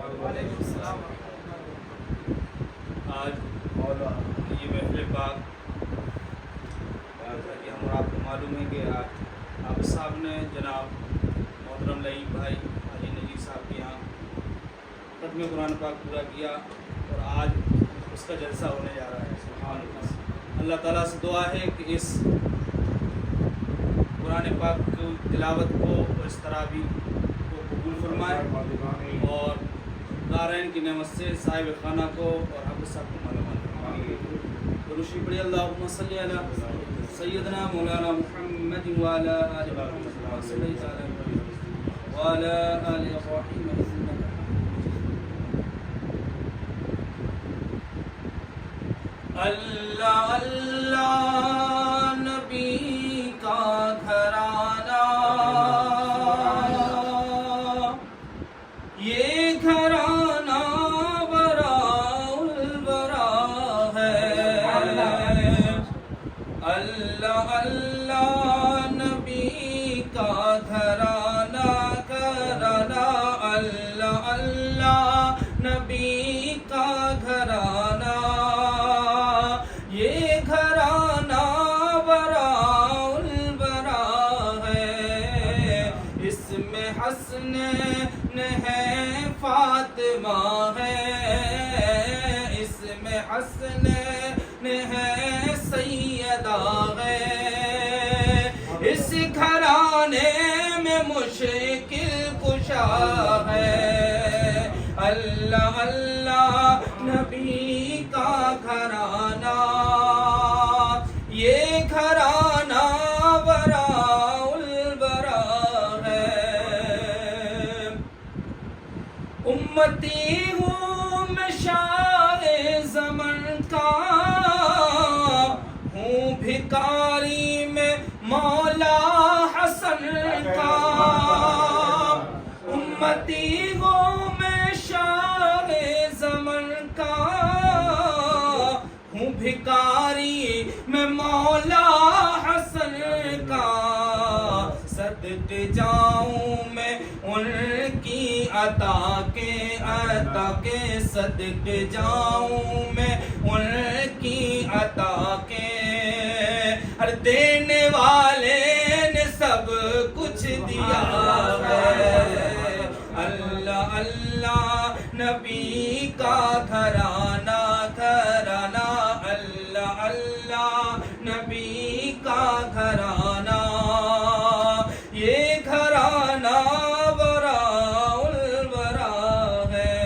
آج یہ محفل پاک کہ ہم اور آپ کو معلوم ہے کہ آپ صاحب نے جناب محترم لعیب بھائی حاجی نجیب صاحب کے یہاں ختم قرآن پاک پورا کیا اور آج اس کا جلسہ ہونے جا رہا ہے. سبحان اللہ. اللہ تعالیٰ سے دعا ہے کہ اس قرآن پاک کی تلاوت کو اور اس تراویح کو قبول فرمائے اور دارین کی نعمت سے صاحب خانہ کو اور حافظ صاحب کو مالا مال فرمائے. درود پڑھیے اللہم صلی علی سیدنا مولانا محمد وعلی آل محمد کما صلیت علی ابراہیم وعلی آل ابراہیم انک اللہ اللہ نبی کا گھرانہ یہ گھرانہ براء البراء ہے. اللہ اللہ نبی کا گھرانہ گھرانہ اللہ اللہ نبی کا گھرانہ یہ گھرانہ براء البراء ہے. اس میں حسنین ہے فاطمہ ہے اس میں حسنین ہے سیدہ ہے. اس گھرانے میں مشکل کشا ہے. اللہ اللہ نبی کا گھرانہ یہ گھرانہ براء البراء ہے. امتی ہوں میں شاہ زمن کا ہوں بھکاری میں مولا حسن کا. امتی ہوں میں شاہ زمن کا ہوں بھکاری میں مولا حسن کا. صدق جاؤں میں ان کی عطا کے صدق جاؤں میں ان کی عطا کے. ہر دینے والے نے سب کچھ دیا ہے. اللہ اللہ نبی کا گھرانہ گھرانہ اللہ اللہ نبی کا گھرانہ یہ گھرانہ براء البراء ہے.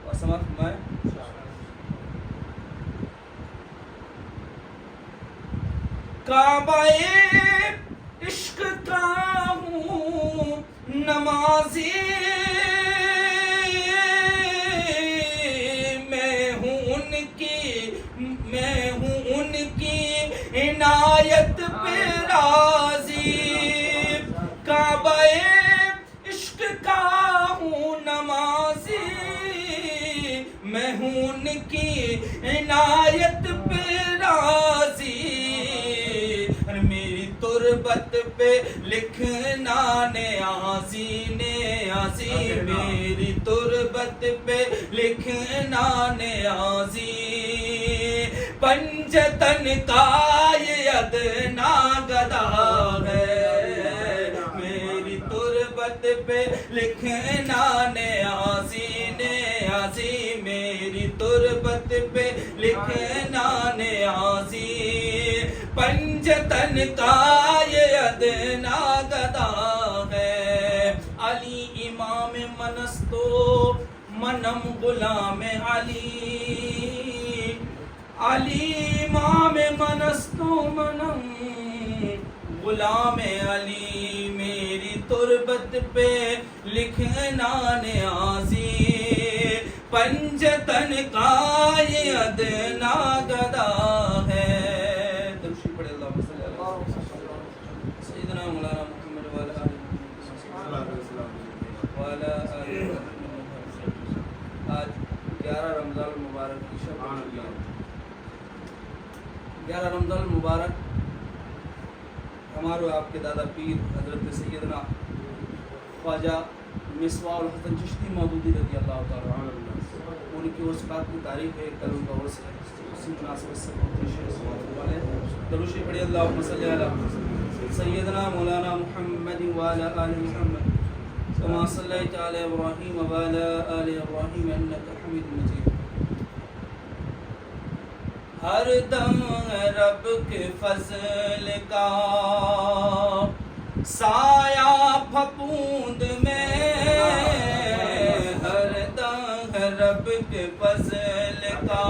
اور سماعت فرمائیں. کعبہ عشق کا ہوں نمازی میں ہوں ان کی عنایت پہ راضی. کعبہ عشق کا ہوں نمازی میں ہوں ان کی عنایت پہ راضی. میری تربت پہ لکھنا نیازی میری تربت پہ لکھنا نیازی. پنجتن کا یہ ادنا گدا ہے میری تربت پہ لکھنا نیازی میری تربت پہ لکھنا نیازی. پنجتن کا یہ ادنا گدا ہے. علی امام منستو منم غلام علی. علی امام منستو منم غلام علی. میری تربت پہ لکھنا نیازی. پنجتن کا یہ ادنا گدا ہے. سیدنا مولانا محمد وعلی آل محمد. آج 11 رمضان المبارک کی شب. 11 رمضان المبارک ہمارے آپ کے دادا پیر حضرت سیدنا خواجہ مصباح الحسن چشتی مودودی رضی اللہ تعالیٰ عنہ، ان کی اس بات کی تاریخ ہے، کل ان کا عرس ہے، اسی مناسبت سے والے دروش پڑھی اللہم صلی علی سیدنا مولانا محمد وعلی آل محمد کما صلیت علی ابراہیم وعلی آل ابراہیم انک حمید مجید۔ ہر دم رب کے فضل کا سایہ پھپوند میں، ہر دم رب کے فضل کا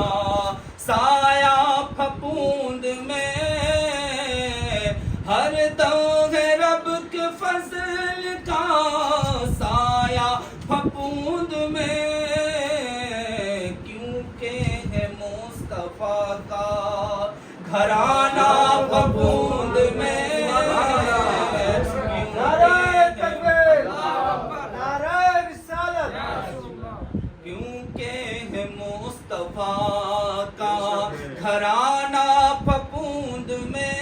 سایہ پھپوند میں، ہر دم رب کے فضل کا سایہ پھپوند میں، کیونکہ ہے مصطفیٰ کا گھرانہ پھپوند میں، مصطفیٰ کا گھرانہ پھپوند میں۔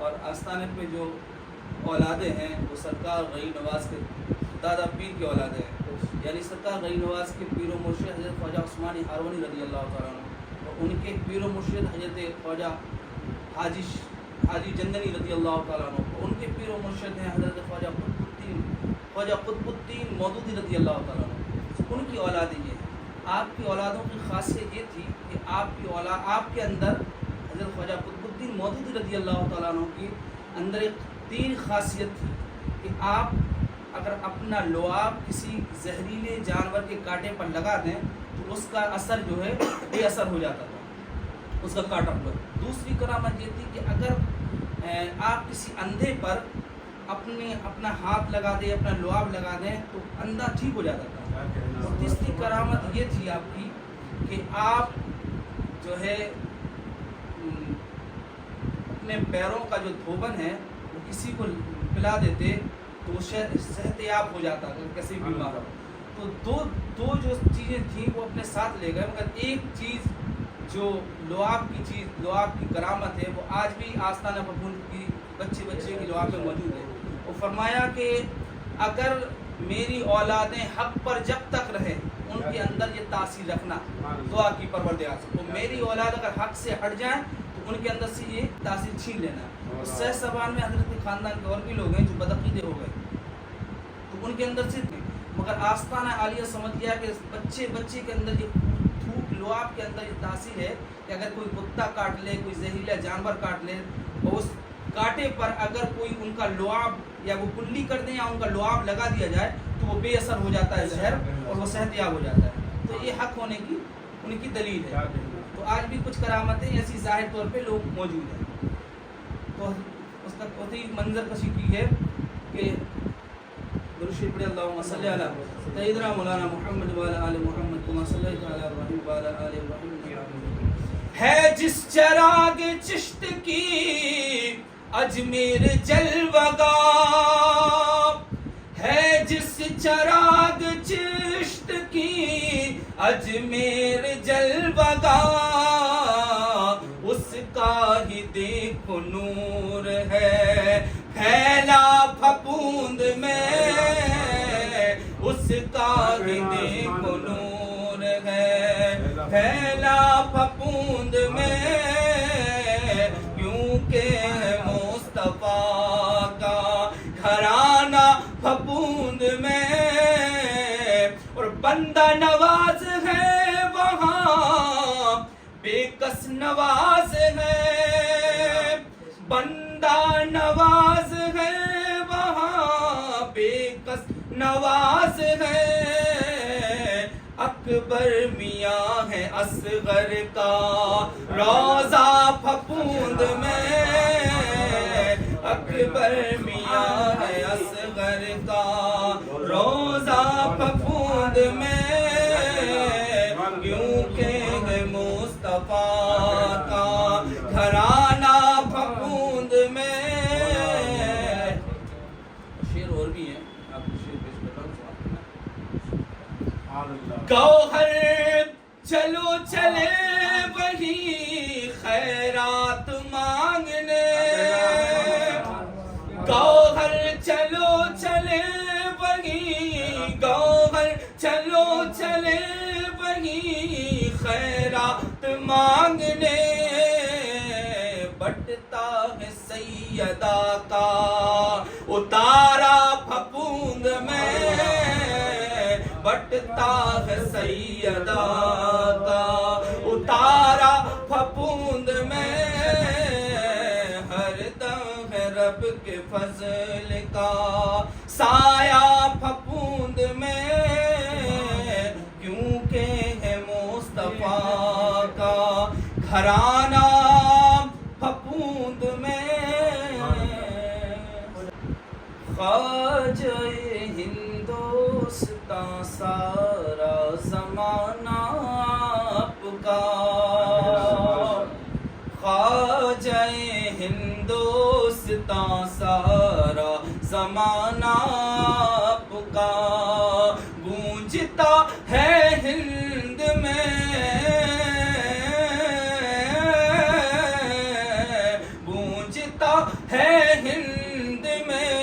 اور آستانے پہ جو اولادیں ہیں وہ سرکار غریب نواز کے دادا پیر کی اولادیں ہیں، یعنی سرکار غریب نواز کے پیر و مرشد حضرت خواجہ عثمانی ہارونی رضی اللہ تعالیٰ عنہ، اور ان کے پیر و مرشد حضرت خواجہ حاجی جندنی رضی اللہ تعالیٰ عنہ، ان کے پیر و مرشد ہیں حضرت خواجہ قطب الدین مودودی رضی اللہ تعالیٰ عنہ، ان کی اولادیں یہ ہیں۔ آپ کی اولادوں کی خاصیت یہ تھی کہ آپ کے اندر حضرت خواجہ قطب الدین مودودی رضی اللہ تعالیٰ عنہ کی اندر ایک تین خاصیت تھی کہ آپ اگر اپنا لعاب کسی زہریلے جانور کے کانٹے پر لگا دیں تو اس کا اثر جو ہے بے اثر ہو جاتا تھا، اس کا کانٹا ہوا۔ دوسری کرامت یہ تھی کہ اگر آپ کسی اندھے پر اپنا ہاتھ لگا دیں، اپنا لعاب لگا دیں تو اندھا ٹھیک ہو جاتا تھا۔ اور تیسری کرامت یہ تھی آپ کی کہ آپ جو ہے اپنے پیروں کا جو دھوبن ہے وہ کسی کو پلا دیتے تو وہ صحت یاب ہو جاتا اگر کسی بیمار ہو۔ تو دو جو چیزیں تھیں وہ اپنے ساتھ لے گئے، مگر ایک چیز جو لعاب کی کرامت ہے وہ آج بھی آستانہ پھپوند کی بچے کی لعاب میں موجود ہے۔ وہ فرمایا کہ اگر میری اولادیں حق پر جب تک رہے ان کے اندر یہ تاثیر رکھنا، دعا کی پروردگار سے، تو میری اولاد اگر حق سے ہٹ جائیں تو ان کے اندر سے یہ تاثیر چھین لینا۔ سہ سبان میں حضرت کے خاندان کے اور بھی لوگ ہیں جو بدعقیدے ہو گئے تو ان کے اندر سے، مگر آستانہ عالیہ سمجھ گیا کہ بچے کے اندر یہ تھوک لعاب کے اندر یہ تاثیر ہے کہ اگر کوئی کتا کاٹ لے، کوئی زہریلا جانور کاٹ لے اور اس کانٹے پر اگر کوئی ان کا لعاب یا وہ کلی کر دیں یا ان کا لعاب لگا دیا جائے تو وہ بے اثر ہو جاتا ہے زہر اور وہ صحت یاب ہو جاتا ہے۔ تو یہ حق ہونے کی ان کی دلیل ہے۔ تو آج بھی کچھ کرامتیں ایسی ظاہر طور پہ لوگ موجود ہیں۔ تو اس کا ہوتی منظر کشی کی ہے کہ درشی پڑھے اللہم صلی علی سیدنا مولانا محمد وعلی آل محمد کما صلیت علی ابراہیم وعلی آل ابراہیم۔ ہے جس چراغ چشت کی اجمیر جلوگاں، ہے جس چراغ چشت کی اجمیر جلوگاں، اس کا ہی دیکھو نور ہے پھیلا پھپوند میں، اس کا ہی دیکھو نور ہے پھیلا پھپوند میں، کیونکہ مصطفیٰ کا گھرانہ پھپوند میں، اور بندہ نواز ہے وہاں بے کس نواز ہے، بندہ نواز ہے وہاں بے کس نواز ہے، اکبر میاں ہے اصغر کا روضہ پھپوند میں، اکبر میاں ہے اصغر کا روضہ پھپوند میں، کیونکہ ہے مصطفیٰ کا گھرانہ پھپوند میں۔ شعر اور بھی ہیں، آپ کو شعر پیش کرتا ہوں۔ گوہر چلو چلے وہی خیرات مانگنے، گوہر چلو چلے مانگنے بٹتا ہے سیدہ کا، اتارا پھپھوند میں بٹتا ہے سیدہ کا، اتارا پھپھوند میں ہر دم ہے رب کے فضل کا، سایہ پھپھوند میں کیونکہ ہے مصطفیٰ کا، گھرانہ پھپھوند میں خواجہ ہندوستاں سارا زمانہ آپ کا، خواجہ ہندوستاں سارا زمانہ آپ کا، گونجتا ہے ہند میں گونجتا ہے ہند میں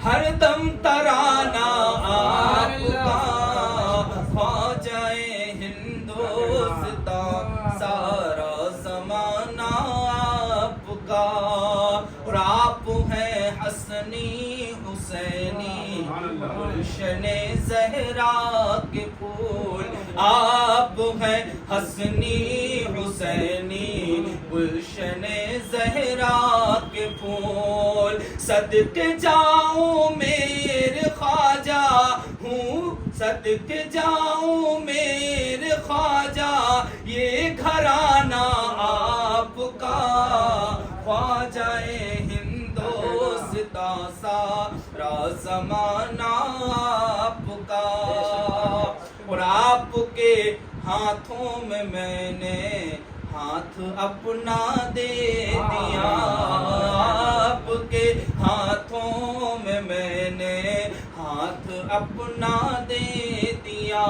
ہر دم ترانہ آپ کا، خواجہ ہندوستاں سارا زمانہ آپ کا، اور آپ ہیں حسنی حسینی گلشن زہرا کے پھول، آپ ہیں حسنی حسینی گلشن زہرا کے پھول، صدقے جاؤں میرے خواجہ ہوں، صدقے جاؤں میرے خواجہ یہ گھرانہ آپ کا، خواجہ ہندوستاں سارا زمانہ آپ کا، اور آپ کے ہاتھوں میں نے ہاتھ اپنا دے دیا، آپ کے ہاتھوں میں نے ہاتھ اپنا دے دیا،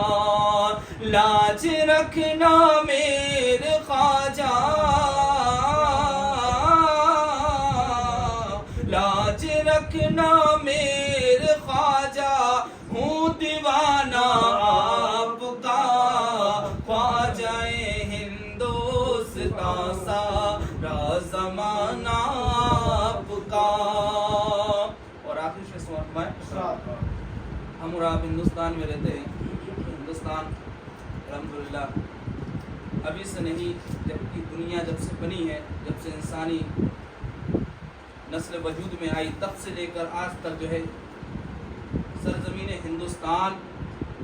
لاج رکھنا میرے خواجہ، لاج رکھنا میرے خواجہ ہوں دیوانہ آپ کا، خواجہ ہندوستاں سارا زمانہ آپ کا، اور آخری شعر فرمائے ہم اور آپ ہندوستان میں رہتے ہیں، ہندوستان الحمدللہ ابھی سے نہیں، جبکہ دنیا جب سے بنی ہے، جب سے انسانی نسل وجود میں آئی تب سے لے کر آج تک جو ہے سرزمین ہندوستان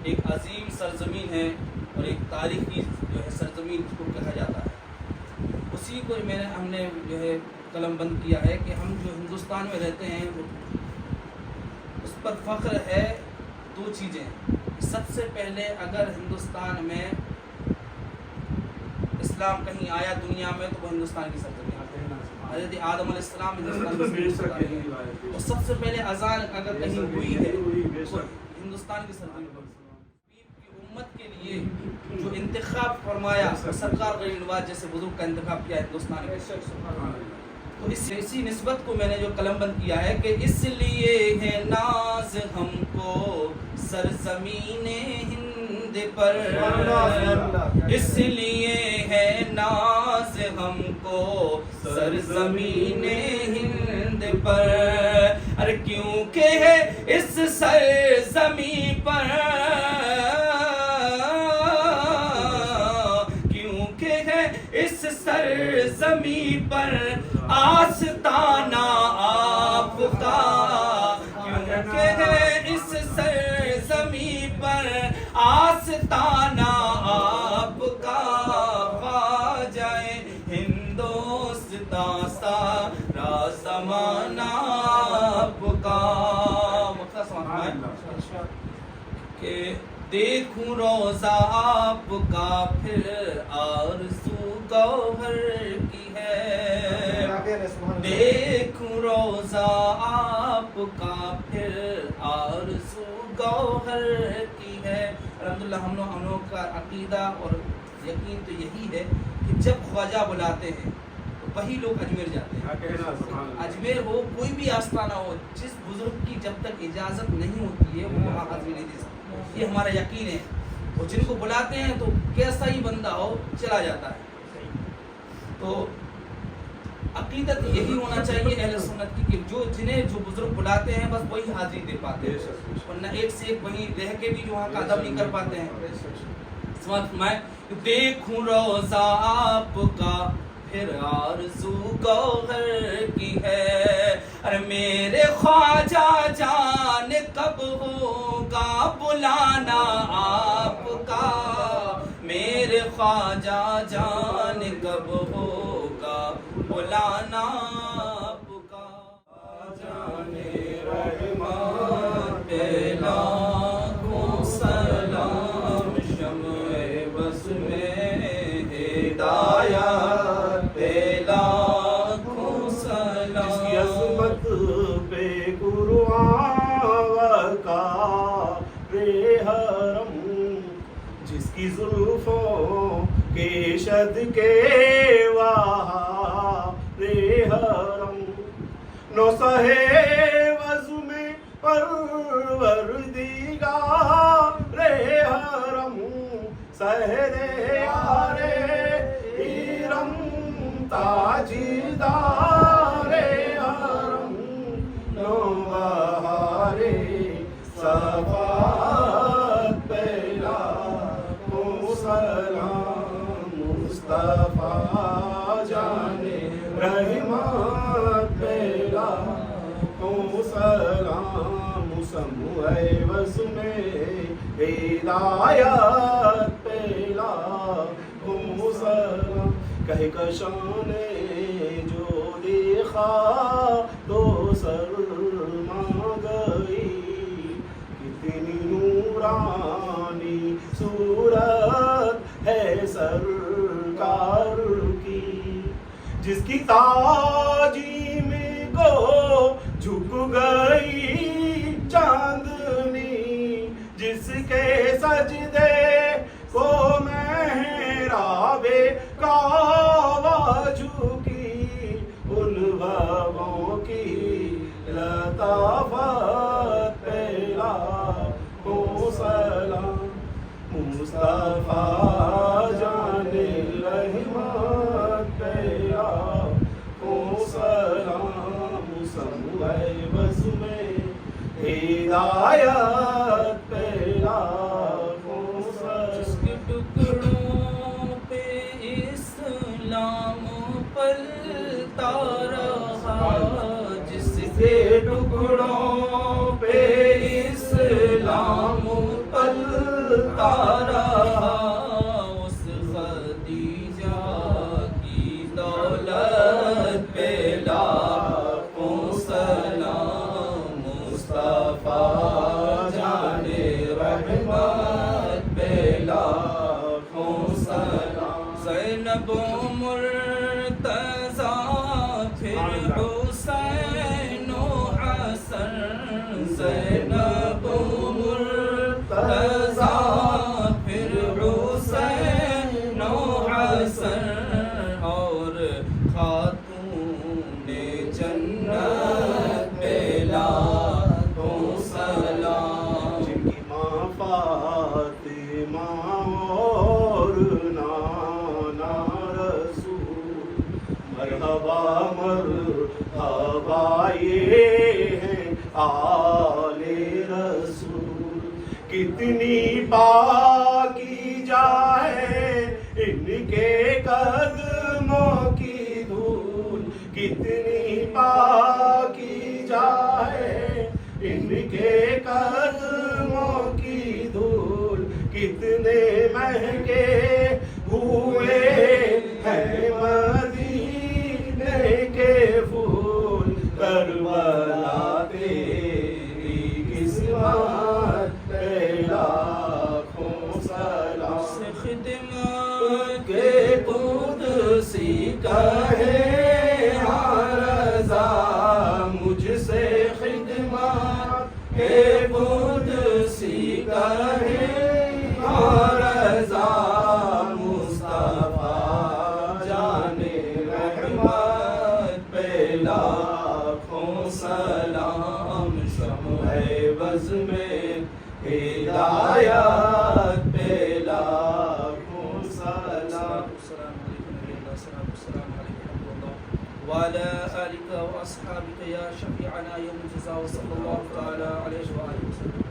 ایک عظیم سرزمین ہے اور ایک تاریخی جو ہے سرزمین جس کو کہا جاتا ہے، اسی کو ہم نے جو ہے قلم بند کیا ہے کہ ہم جو ہندوستان میں رہتے ہیں اس پر فخر ہے دو چیزیں، سب سے پہلے اگر ہندوستان میں اسلام کہیں آیا دنیا میں تو وہ ہندوستان کی سرزمین ہے، حضرت آدم علیہ السلام ہندوستان کی سرزمین ہے، اور سب سے پہلے اذان اگر کہیں ہوئی ہے تو ہندوستان کی سرزمین پر کی امت کے لیے جو انتخاب فرمایا سرکار غریب نواز جیسے بزرگ کا انتخاب کیا ہندوستان میں، تو اسی نسبت کو میں نے جو قلم بند کیا ہے کہ اس لیے ہے ناز ہم کو سرزمین ہند پر، اس لیے ہے ناز ہم کو سرزمین ہند پر، ارے کیونکہ ہے اس سرزمین پر، کیونکہ ہے اس سرزمین پر آستانہ آپ کا، کیونکہ ہے اس سرزمین پر آستانہ آپ کا، خواجہ ہندوستاں سارا زمانہ آپ کا، کہ دیکھوں روضہ آپ کا پھر آرزو گوہر کی ہے، دیکھوں روضہ آپ کا پھر آرزو گوہر کی ہے، الحمدللہ ہم لوگ کا عقیدہ اور یقین تو یہی ہے کہ جب خواجہ بلاتے ہیں تو وہی لوگ اجمیر جاتے ہیں، اجمیر ہو کوئی بھی آستانہ ہو، جس بزرگ کی جب تک اجازت نہیں ہوتی ہے وہ وہاں حاضری نہیں دے سکتے، یہ ہمارا یقین ہے، اور جن کو بلاتے ہیں تو کیسا ہی بندہ ہو چلا جاتا ہے، تو عقیدت یہی ہونا چاہیے اہل سنت کی کہ جنہیں جو بزرگ بلاتے ہیں بس وہی حاضری دے پاتے ہیں، ورنہ ایک سے ایک وہیں رہ کے بھی جو وہاں کا ادب نہیں کر پاتے ہیں۔ میں دیکھوں روضہ آپ کا پھر آرزو گوہر کی ہے، ارے میرے خواجہ جان کب ہوگا بلانا آپ کا، میرے خواجہ جان کب ہوگا بلانا آپ کا، جان رحمان پہ لاکھوں سلام، شمع بس میں ہدایت پہ لاکھوں سلام، جس کی عظمت پہ قرآن کا رے حرم، جس کی زلفوں کے شد کے وہاں رے حرم، نو سہے وضو میں پروردگار رے حرم، سہرے یارے حرم تاجدار حرم، نو بہارے صفات پہلا سلام، مصطفیٰ جانے رحمت پہلا سلام، سموع وز میں ہدایت پہلا سلام، کہہ کشوں نے جو دیکھا تو سرما گئی، کتنی نورانی صورت ہے سرکار کی، جس کی تعظیم کو جھک گئی چاندنی، جس کے سجدے کو محراب کعبہ جھکی، ان بابوں کی لطافت پہلا سلام، مصطفیٰ جانے رحمت پہلا سلام، سموع بس میں ہدایت پہلا جس کے ٹکڑوں پہ اسلام پلتا رہا، جس کے ٹکڑوں پہ اسلام پلتا رہا، اس خدیجہ کی دولت پہ لاکھوں سلام، مصطفیٰ جانے رحمت پہ لاکھوں سلام، زینب مرتضیٰ پھر حسین و حسن، زینب مرتضیٰ پھر حسین و حسن، اور خاتون جنت پہ لاکھوں سلام، جن کی ماں فاطمہ اور نانا رسول، مرحبا مرحبا یہ ہیں آل رسول، کتنی پاکی جائے ان کے قدموں کی دھول، کتنی پاکی جائے ان کے قدموں کی دھول، کتنے مہنگے ہوئے ہیں مدینے کے پھول، کربلا تیری قسمت پہ لاکھوں سلام، خدمت کے قدسی کہے رضا، مجھ سے خدمت کے قدسی کہے رضا، مصطفیٰ جانے رحمت پہ لاکھوں سلام، شمع بز میں ہدایت پہ لاکھوں سلام، السلام علیکم، السلام وعلى آلك وأصحابك يا شفيعنا يوم الجزاء، وصلى الله تعالى عليه وآله وسلم.